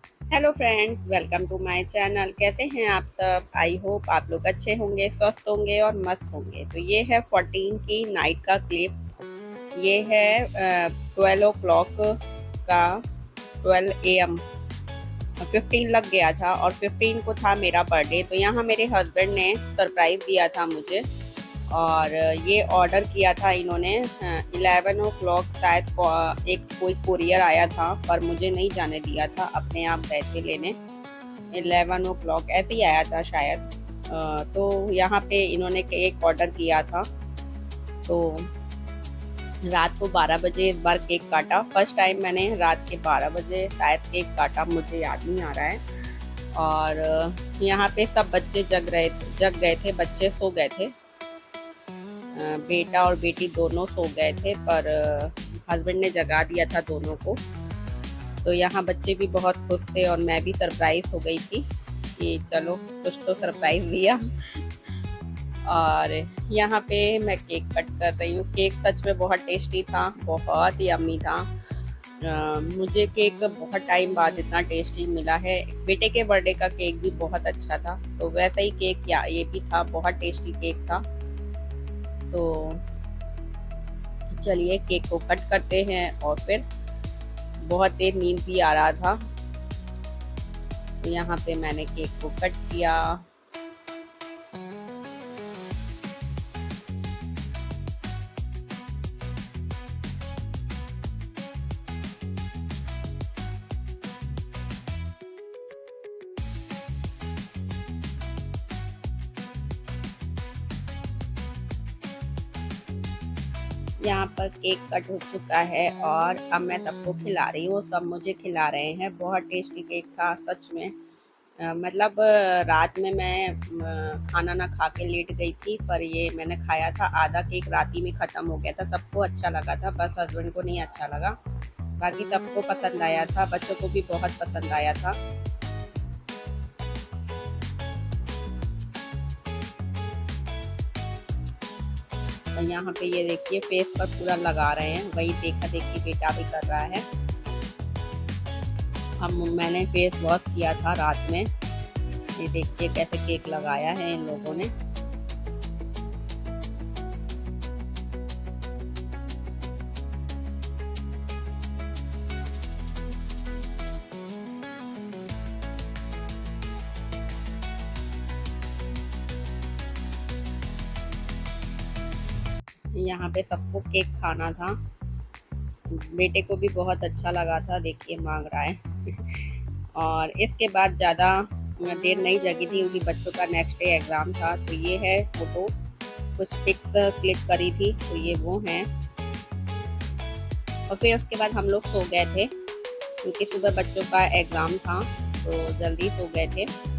Hello friends, welcome to my channel. कैसे हैं आप सब? आई होप आप लोग अच्छे होंगे, स्वस्थ होंगे और मस्त होंगे। तो ये है 14 की नाइट का क्लिप। ये है 12 ओ क्लॉक का, 12 AM 15 लग गया था और 15 को था मेरा बर्थडे। तो यहाँ मेरे हस्बैंड ने सरप्राइज़ दिया था मुझे और ये ऑर्डर किया था इन्होंने 11 ओ क्लॉक शायद। एक कोई कुरियर आया था पर मुझे नहीं जाने दिया था, अपने आप गए थे लेने। 11 ओ क्लॉक ऐसे ही आया था शायद। तो यहाँ पे इन्होंने केक ऑर्डर किया था। तो रात को 12 बजे इस बार केक काटा। फर्स्ट टाइम मैंने रात के 12 बजे शायद केक काटा, मुझे याद नहीं आ रहा है। और यहाँ पे सब बच्चे जग गए थे, बच्चे सो गए थे। बेटा और बेटी दोनों सो गए थे पर हस्बैंड ने जगा दिया था दोनों को। तो यहाँ बच्चे भी बहुत खुश थे और मैं भी सरप्राइज हो गई थी कि चलो कुछ तो सरप्राइज दिया। और यहाँ पे मैं केक कट कर रही हूँ। केक सच में बहुत टेस्टी था, बहुत ही यम्मी था। मुझे केक बहुत टाइम बाद इतना टेस्टी मिला है। बेटे के बर्थडे का केक भी बहुत अच्छा था, तो वैसा ही केक ये भी था, बहुत टेस्टी केक था। तो चलिए केक को कट करते हैं। और फिर बहुत देर नींद भी आ रहा था, तो यहाँ पे मैंने केक को कट किया। यहाँ पर केक कट हो चुका है और अब मैं सबको खिला रही हूँ। सब मुझे खिला रहे हैं। बहुत टेस्टी केक था सच में। मतलब रात में मैं खाना ना खा के लेट गई थी, पर ये मैंने खाया था। आधा केक रात ही में ख़त्म हो गया था। सबको अच्छा लगा था, बस हस्बैंड को नहीं अच्छा लगा। बाकी सबको पसंद आया था, बच्चों को भी बहुत पसंद आया था। तो यहाँ पे ये देखिए फेस पर पूरा लगा रहे हैं, वही देखा देखी बेटा भी कर रहा है। हम मैंने फेस वॉश किया था रात में। ये देखिए कैसे केक लगाया है इन लोगों ने। यहाँ पे सबको केक खाना था। बेटे को भी बहुत अच्छा लगा था, देखिए मांग रहा है। और इसके बाद ज़्यादा देर नहीं जगी थी क्योंकि बच्चों का नेक्स्ट डे एग्ज़ाम था। तो ये है फोटो, कुछ पिक्स क्लिक करी थी, तो ये वो हैं। और फिर उसके बाद हम लोग सो गए थे क्योंकि सुबह बच्चों का एग्ज़ाम था, तो जल्दी सो गए थे।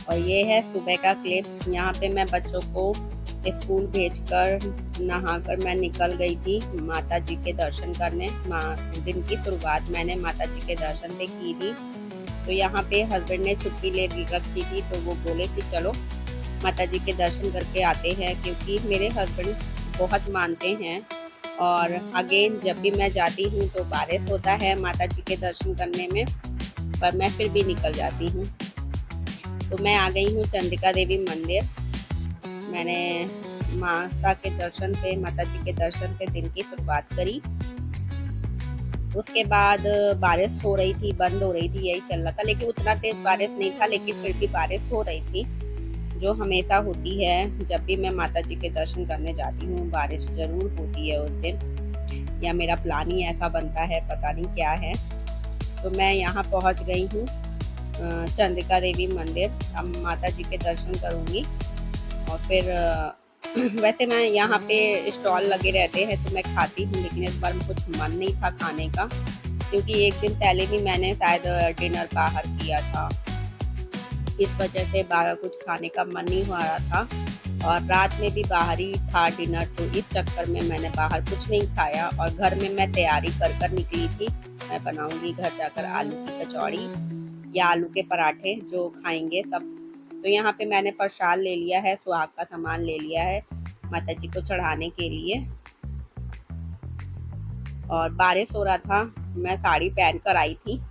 और ये है सुबह का क्लिप। यहाँ पे मैं बच्चों को स्कूल भेजकर नहाकर मैं निकल गई थी माता जी के दर्शन करने। दिन की शुरुआत मैंने माता जी के दर्शन से की थी। तो यहाँ पे हस्बैंड ने छुट्टी ले रखी थी, तो वो बोले कि चलो माता जी के दर्शन करके आते हैं, क्योंकि मेरे हस्बैंड बहुत मानते हैं। और अगेन जब भी मैं जाती हूँ तो बारिश होता है माता जी के दर्शन करने में, पर मैं फिर भी निकल जाती हूँ। तो मैं आ गई हूँ चंडिका देवी मंदिर। मैंने माता के दर्शन से, माता जी के दर्शन से दिन की शुरुआत करी। उसके बाद बारिश हो रही थी, बंद हो रही थी, यही चल रहा था। लेकिन उतना तेज बारिश नहीं था, लेकिन फिर भी बारिश हो रही थी, जो हमेशा होती है। जब भी मैं माता जी के दर्शन करने जाती हूँ बारिश जरूर होती है उस दिन, या मेरा प्लान ही ऐसा बनता है, पता नहीं क्या है। तो मैं यहाँ पहुँच गई हूँ चंडिका देवी मंदिर। अब माता जी के दर्शन करूँगी और फिर वैसे मैं यहाँ पे स्टॉल लगे रहते हैं तो मैं खाती हूँ, लेकिन इस बार कुछ मन नहीं था खाने का, क्योंकि एक दिन पहले भी मैंने शायद डिनर बाहर किया था। इस वजह से बाहर कुछ खाने का मन नहीं हो रहा था, और रात में भी बाहर ही था डिनर, तो इस चक्कर में मैंने बाहर कुछ नहीं खाया। और घर में मैं तैयारी कर निकली थी, मैं बनाऊंगी घर जाकर आलू की कचौड़ी या आलू के पराठे, जो खाएंगे सब। तो यहाँ पे मैंने प्रसाद ले लिया है, सुहाग का सामान ले लिया है माता जी को चढ़ाने के लिए। और बारिश हो रहा था, मैं साड़ी पहन कर आई थी।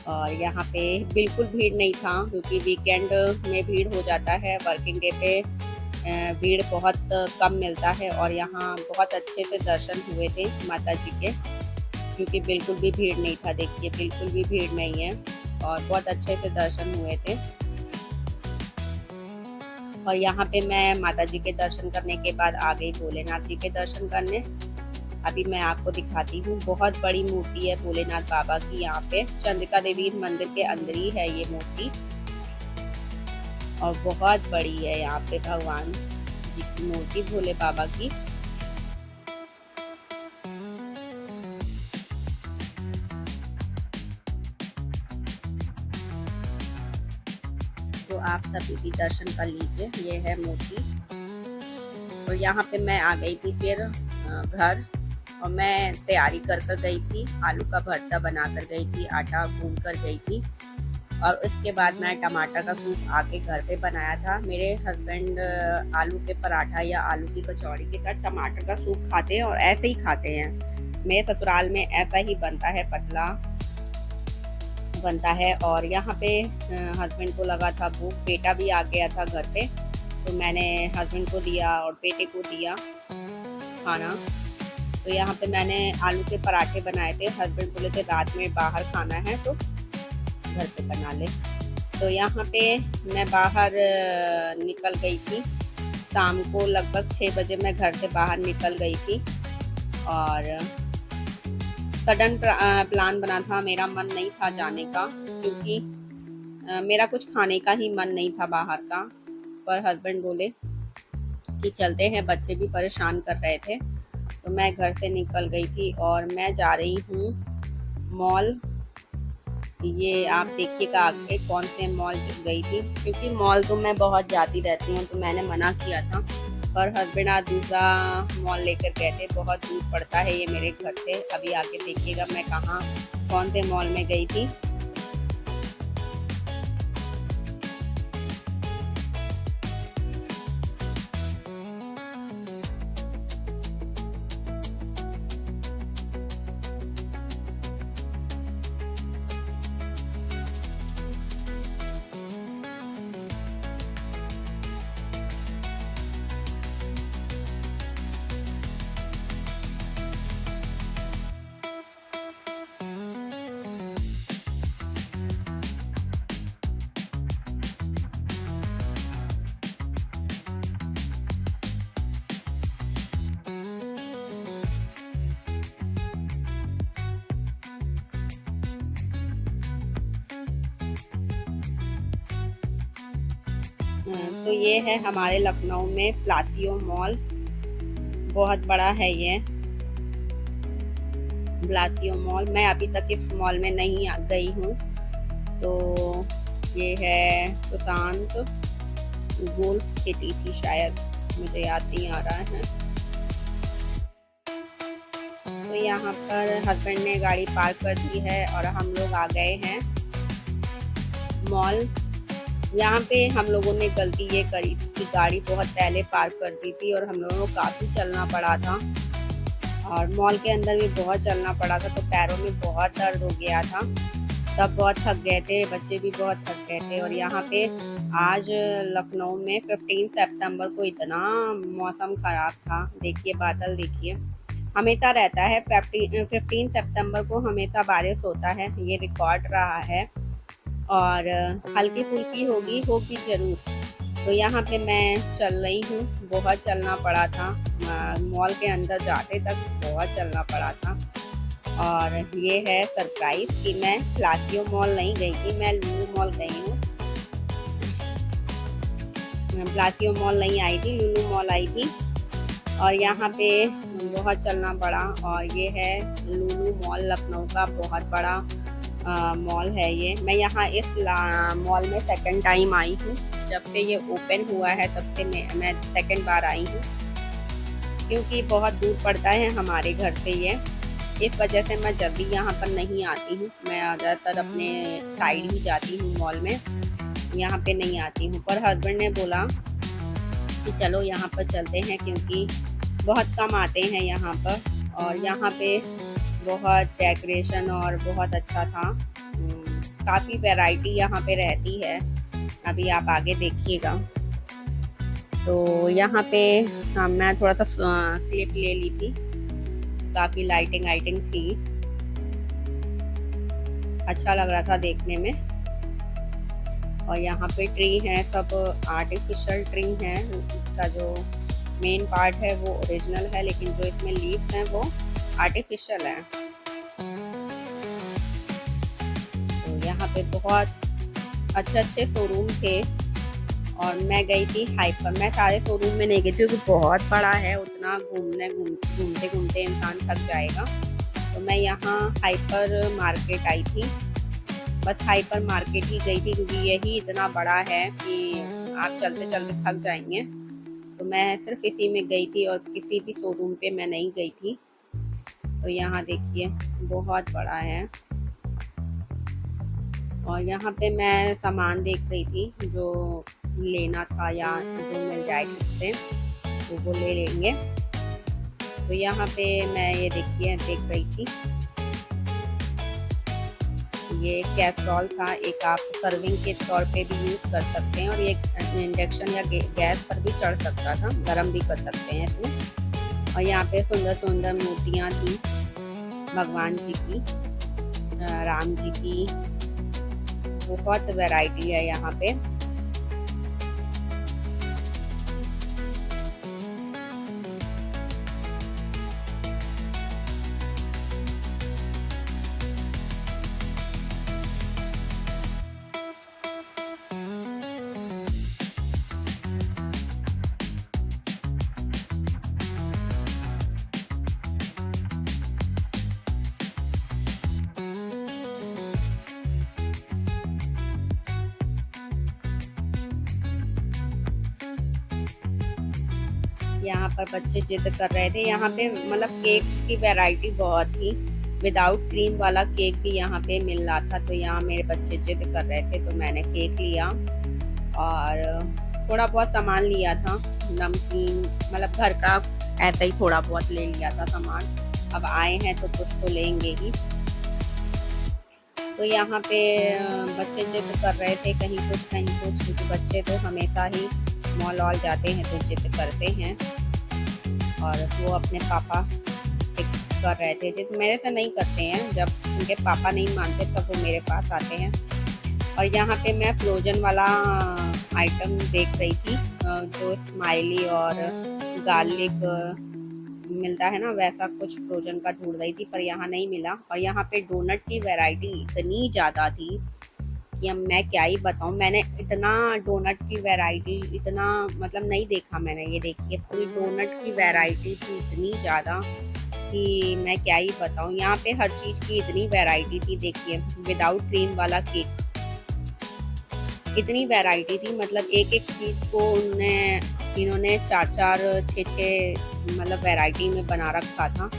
और यहाँ पे बिल्कुल भीड़ नहीं था, क्योंकि वीकेंड में भीड़ हो जाता है, वर्किंग डे पे भीड़ बहुत कम मिलता है। और यहाँ बहुत अच्छे से दर्शन हुए थे माता जी के, क्योंकि बिल्कुल भी भीड़ नहीं था। देखिए बिल्कुल भी भीड़ नहीं है और बहुत अच्छे से दर्शन हुए थे। और यहाँ पे मैं माता जी के दर्शन करने के बाद आ गई भोलेनाथ जी के दर्शन करने। अभी मैं आपको दिखाती हूँ, बहुत बड़ी मूर्ति है भोलेनाथ बाबा की। यहाँ पे चंद्रिका देवी मंदिर के अंदर ही है ये मूर्ति, और बहुत बड़ी है यहाँ पे भगवान जी की मूर्ति भोले बाबा की। तो आप सभी भी दर्शन कर लीजिए, ये है मूर्ति। और यहाँ पे मैं आ गई थी फिर घर, और मैं तैयारी कर गई थी, आलू का भरता बना कर गई थी, आटा गूंद कर गई थी। और उसके बाद मैं टमाटर का सूप आके घर पे बनाया था। मेरे हस्बैंड आलू के पराठा या आलू की कचौड़ी के साथ टमाटर का सूप खाते हैं, और ऐसे ही खाते हैं। मेरे ससुराल में ऐसा ही बनता है, पतला बनता है। और यहाँ पे हस्बैंड को लगा था भूख, बेटा भी आ गया था घर पे, तो मैंने हस्बैंड को दिया और बेटे को दिया खाना। तो यहाँ पे मैंने आलू के पराठे बनाए थे। हस्बैंड बोले थे रात में बाहर खाना है तो घर पे बना ले। तो यहाँ पे मैं बाहर निकल गई थी, शाम को लगभग 6 बजे मैं घर से बाहर निकल गई थी। और सडन प्लान बना था, मेरा मन नहीं था जाने का, क्योंकि मेरा कुछ खाने का ही मन नहीं था बाहर का। पर हस्बैंड बोले कि चलते हैं, बच्चे भी परेशान कर रहे थे। तो मैं घर से निकल गई थी और मैं जा रही हूँ मॉल। ये आप देखिएगा आगे कौन से मॉल गई थी, क्योंकि मॉल तो मैं बहुत जाती रहती हूँ, तो मैंने मना किया था। पर हस्बैंड आज दूसरा मॉल लेकर गए थे, बहुत दूर पड़ता है ये मेरे घर से। अभी आगे देखिएगा मैं कहाँ कौन से मॉल में गई थी। तो ये है हमारे लखनऊ में प्लासियो मॉल, बहुत बड़ा है ये प्लासियो मॉल। मैं अभी तक इस मॉल में नहीं गई हूँ। तो ये है सुशांत गोल्फ सिटी थी शायद, मुझे याद नहीं आ रहा है। तो यहाँ पर हस्बैंड ने गाड़ी पार्क कर दी है और हम लोग आ गए हैं मॉल। यहाँ पे हम लोगों ने गलती ये करी कि गाड़ी बहुत पहले पार्क कर दी थी, और हम लोगों को काफ़ी चलना पड़ा था, और मॉल के अंदर भी बहुत चलना पड़ा था, तो पैरों में बहुत दर्द हो गया था। सब बहुत थक गए थे, बच्चे भी बहुत थक गए थे। और यहाँ पे आज लखनऊ में 15 सितंबर को इतना मौसम ख़राब था। देखिए बादल देखिए, हमेशा रहता है 15 सितंबर को हमेशा बारिश होता है, ये रिकॉर्ड रहा है। और हल्की फुल्की होगी ज़रूर। तो यहाँ पे मैं चल रही हूँ, बहुत चलना पड़ा था, मॉल के अंदर जाते तक बहुत चलना पड़ा था। और ये है सरप्राइज कि मैं प्लासियो मॉल नहीं गई थी, मैं लुलु मॉल गई हूँ। प्लासियो मॉल नहीं आई थी, लुलु मॉल आई थी। और यहाँ पे बहुत चलना पड़ा। और ये है लुलु मॉल, लखनऊ का बहुत बड़ा मॉल है ये। मैं यहाँ इस मॉल में सेकंड टाइम आई हूँ, जब से ये ओपन हुआ है तब से मैं सेकंड बार आई हूँ, क्योंकि बहुत दूर पड़ता है हमारे घर से ये। इस वजह से मैं जल्दी यहाँ पर नहीं आती हूँ, मैं ज़्यादातर अपने साइड ही जाती हूँ मॉल में, यहाँ पे नहीं आती हूँ। पर हस्बैंड ने बोला कि चलो यहाँ पर चलते हैं, क्योंकि बहुत कम आते हैं यहाँ पर। और यहाँ पे बहुत डेकोरेशन और बहुत अच्छा था। काफ़ी वैरायटी यहाँ पे रहती है, अभी आप आगे देखिएगा। तो यहाँ पे मैं थोड़ा सा क्लिप ले ली थी, काफ़ी लाइटिंग वाइटिंग थी, अच्छा लग रहा था देखने में। और यहाँ पे ट्री है, सब आर्टिफिशियल ट्री है। इसका जो मेन पार्ट है वो ओरिजिनल है, लेकिन जो इसमें लीफ हैं वो आर्टिफिशियल है। तो यहाँ पे बहुत अच्छे अच्छे शोरूम थे और मैं गई थी हाइपर। मैं सारे शोरूम में नहीं गई थी क्योंकि बहुत बड़ा है, उतना घूमते घूमते इंसान थक जाएगा। तो मैं यहाँ हाइपर मार्केट आई थी, बस हाइपर मार्केट ही गई थी क्योंकि यही इतना बड़ा है कि आप चलते चलते थक जाएंगे। तो मैं सिर्फ इसी में गई थी और किसी भी शोरूम पे मैं नहीं गई थी। तो यहाँ देखिए बहुत बड़ा है और यहाँ पे मैं सामान देख रही थी जो लेना था या जो मिल जाए किससे तो वो ले लेंगे। तो यहाँ पे मैं ये देखिए देख रही थी, ये कैसरोल था, एक आप सर्विंग के तौर पे भी यूज़ कर सकते हैं और ये इंडक्शन या गैस पर भी चढ़ सकता था, गरम भी कर सकते हैं इसमें। और यहाँ पे सुंदर सुंदर मूर्तियाँ थी भगवान जी की, राम जी की, बहुत वैरायटी है यहाँ पे। यहाँ पर बच्चे जिद कर रहे थे। यहाँ पे मतलब केक्स की वैरायटी बहुत थी, विदाउट क्रीम वाला केक भी यहाँ पे मिल रहा था। तो यहाँ मेरे बच्चे जिद कर रहे थे तो मैंने केक लिया और थोड़ा बहुत सामान लिया था, नमकीन, मतलब घर का ऐसा ही थोड़ा बहुत ले लिया था सामान। अब आए हैं तो कुछ तो लेंगे ही। तो यहाँ पे बच्चे जिद कर रहे थे कहीं कुछ क्योंकि बच्चे तो हमेशा ही मॉल वॉल जाते हैं तो जिद करते हैं और वो अपने पापा कर रहे थे जिद। मेरे से नहीं करते हैं, जब उनके पापा नहीं मानते तब वो मेरे पास आते हैं। और यहाँ पे मैं फ्रोजन वाला आइटम देख रही थी, जो स्माइली और गार्लिक मिलता है ना, वैसा कुछ फ्रोजन का ढूंढ रही थी पर यहाँ नहीं मिला। और यहाँ पे डोनट की वैरायटी इतनी ज़्यादा थी कि अब मैं क्या ही बताऊँ, मैंने इतना डोनट की वैरायटी इतना मतलब नहीं देखा मैंने। ये देखिए पूरी डोनट की वैरायटी थी इतनी ज़्यादा कि मैं क्या ही बताऊँ। यहाँ पे हर चीज़ की इतनी वैरायटी थी, देखिए विदाउट क्रीम वाला केक, इतनी वैरायटी थी, मतलब एक एक चीज़ को इन्होंने 4-4, 6-6 मतलब वैरायटी में बना रखा था,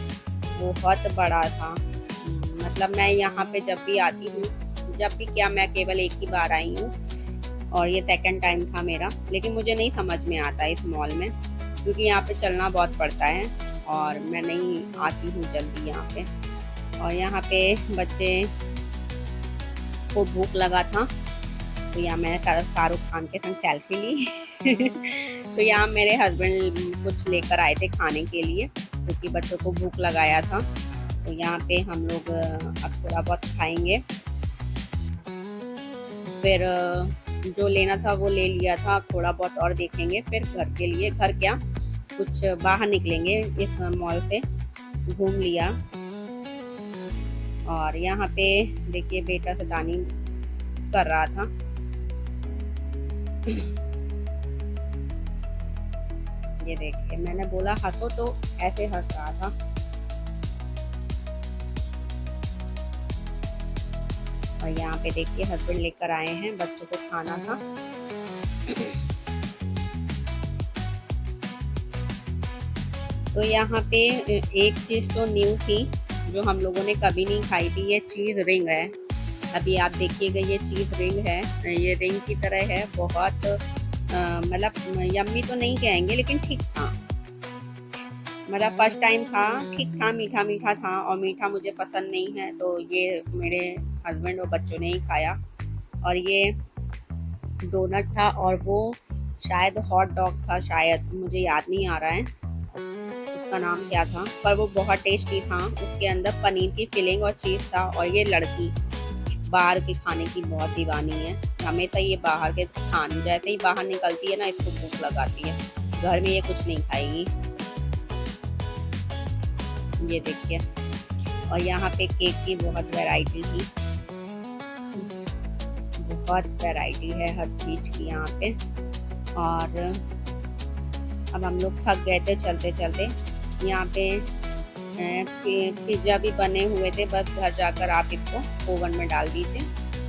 बहुत बड़ा था। मतलब मैं यहाँ पे जब भी आती हूँ, जब भी क्या, मैं केवल एक ही बार आई हूँ और ये सेकंड टाइम था मेरा, लेकिन मुझे नहीं समझ में आता इस मॉल में क्योंकि यहाँ पे चलना बहुत पड़ता है और मैं नहीं आती हूँ जल्दी यहाँ पे। और यहाँ पे बच्चे को भूख लगा था तो यहाँ मैंने शाहरुख खान के संग सेल्फी ली तो यहाँ मेरे हस्बैंड कुछ लेकर आए थे खाने के लिए क्योंकि बच्चों को भूख लगाया था। तो यहाँ पे हम लोग अब थोड़ा बहुत खाएंगे, फिर जो लेना था वो ले लिया था, थोड़ा बहुत और देखेंगे, फिर घर के लिए, घर क्या कुछ बाहर निकलेंगे, इस मॉल से घूम लिया। और यहाँ पे देखिए बेटा सैतानी कर रहा था ये देखिए, मैंने बोला हंसो तो ऐसे हंस रहा था। और यहाँ पे देखिए हस्बैंड लेकर आए हैं, बच्चों को खाना था तो यहाँ पे एक चीज़ तो न्यू थी जो हम लोगों ने कभी नहीं खाई थी, ये चीज़ रिंग है। अभी आप देखिएगा, ये चीज़ रिंग है, ये रिंग की तरह है, बहुत मतलब यम्मी तो नहीं कहेंगे लेकिन ठीक था। मतलब फर्स्ट टाइम था, ठीक था, मीठा मीठा था और मीठा मुझे पसंद नहीं है, तो ये मेरे हस्बैंड और बच्चों ने ही खाया। और ये डोनट था और वो शायद हॉट डॉग था, शायद मुझे याद नहीं आ रहा है उसका नाम क्या था, पर वो बहुत टेस्टी था। उसके अंदर पनीर की फिलिंग और चीज़ था। और ये लड़की बाहर के खाने की बहुत दीवानी है, हमेशा ये बाहर के खाने, जैसे ही बाहर निकलती है ना इसको भूख लगाती है, घर में ये कुछ नहीं खाएगी। ये देखिए। और यहाँ पे केक की बहुत वैरायटी थी, बहुत वैरायटी है हर चीज़ की यहाँ पे। और अब हम लोग थक गए थे चलते चलते। यहाँ पे पिज़्ज़ा भी बने हुए थे, बस घर जाकर आप इसको ओवन में डाल दीजिए,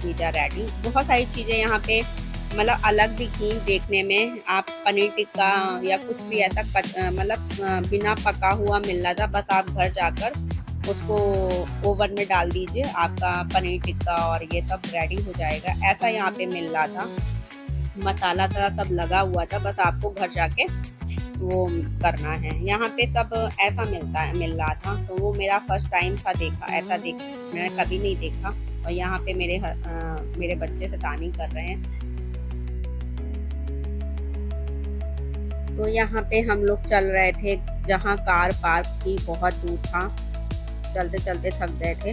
पिज़्ज़ा रेडी। बहुत सारी चीज़ें यहाँ पे मतलब अलग भी थी देखने में। आप पनीर टिक्का या कुछ भी ऐसा मतलब बिना पका हुआ मिल रहा था, बस आप घर जाकर उसको ओवन में डाल दीजिए, आपका पनीर टिक्का और ये सब रेडी हो जाएगा। ऐसा यहाँ पे मिल रहा था, मसाला था सब लगा हुआ था, बस आपको घर जाके वो करना है। यहाँ पे सब ऐसा मिल रहा था, तो वो मेरा फर्स्ट टाइम था देखा, ऐसा मैंने कभी नहीं देखा। और यहाँ पे मेरे बच्चे शैतानी कर रहे हैं। तो यहाँ पे हम लोग चल रहे थे, जहाँ कार पार्क की बहुत दूर था, चलते चलते थक गए थे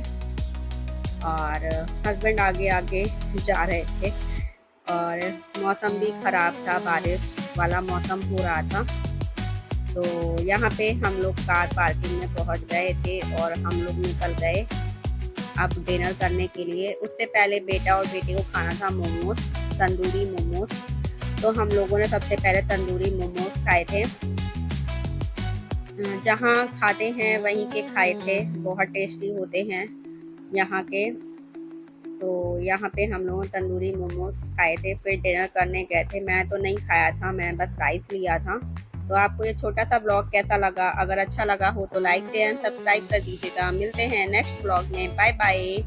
और हस्बैंड आगे आगे जा रहे थे। और मौसम भी ख़राब था, बारिश वाला मौसम हो रहा था। तो यहाँ पे हम लोग कार पार्किंग में पहुँच गए थे और हम लोग निकल गए अब डिनर करने के लिए। उससे पहले बेटा और बेटी को खाना था मोमोज, तंदूरी मोमोज। तो हम लोगों ने सबसे पहले तंदूरी मोमोज खाए थे, जहाँ खाते हैं वहीं के खाए थे, बहुत टेस्टी होते हैं यहाँ के। तो यहाँ पे हम लोगों ने तंदूरी मोमोज खाए थे, फिर डिनर करने गए थे। मैं तो नहीं खाया था, मैं बस राइस लिया था। तो आपको ये छोटा सा ब्लॉग कैसा लगा? अगर अच्छा लगा हो तो लाइक शेयर सब्सक्राइब कर दीजिएगा। मिलते हैं नेक्स्ट ब्लॉग में, बाय बाय।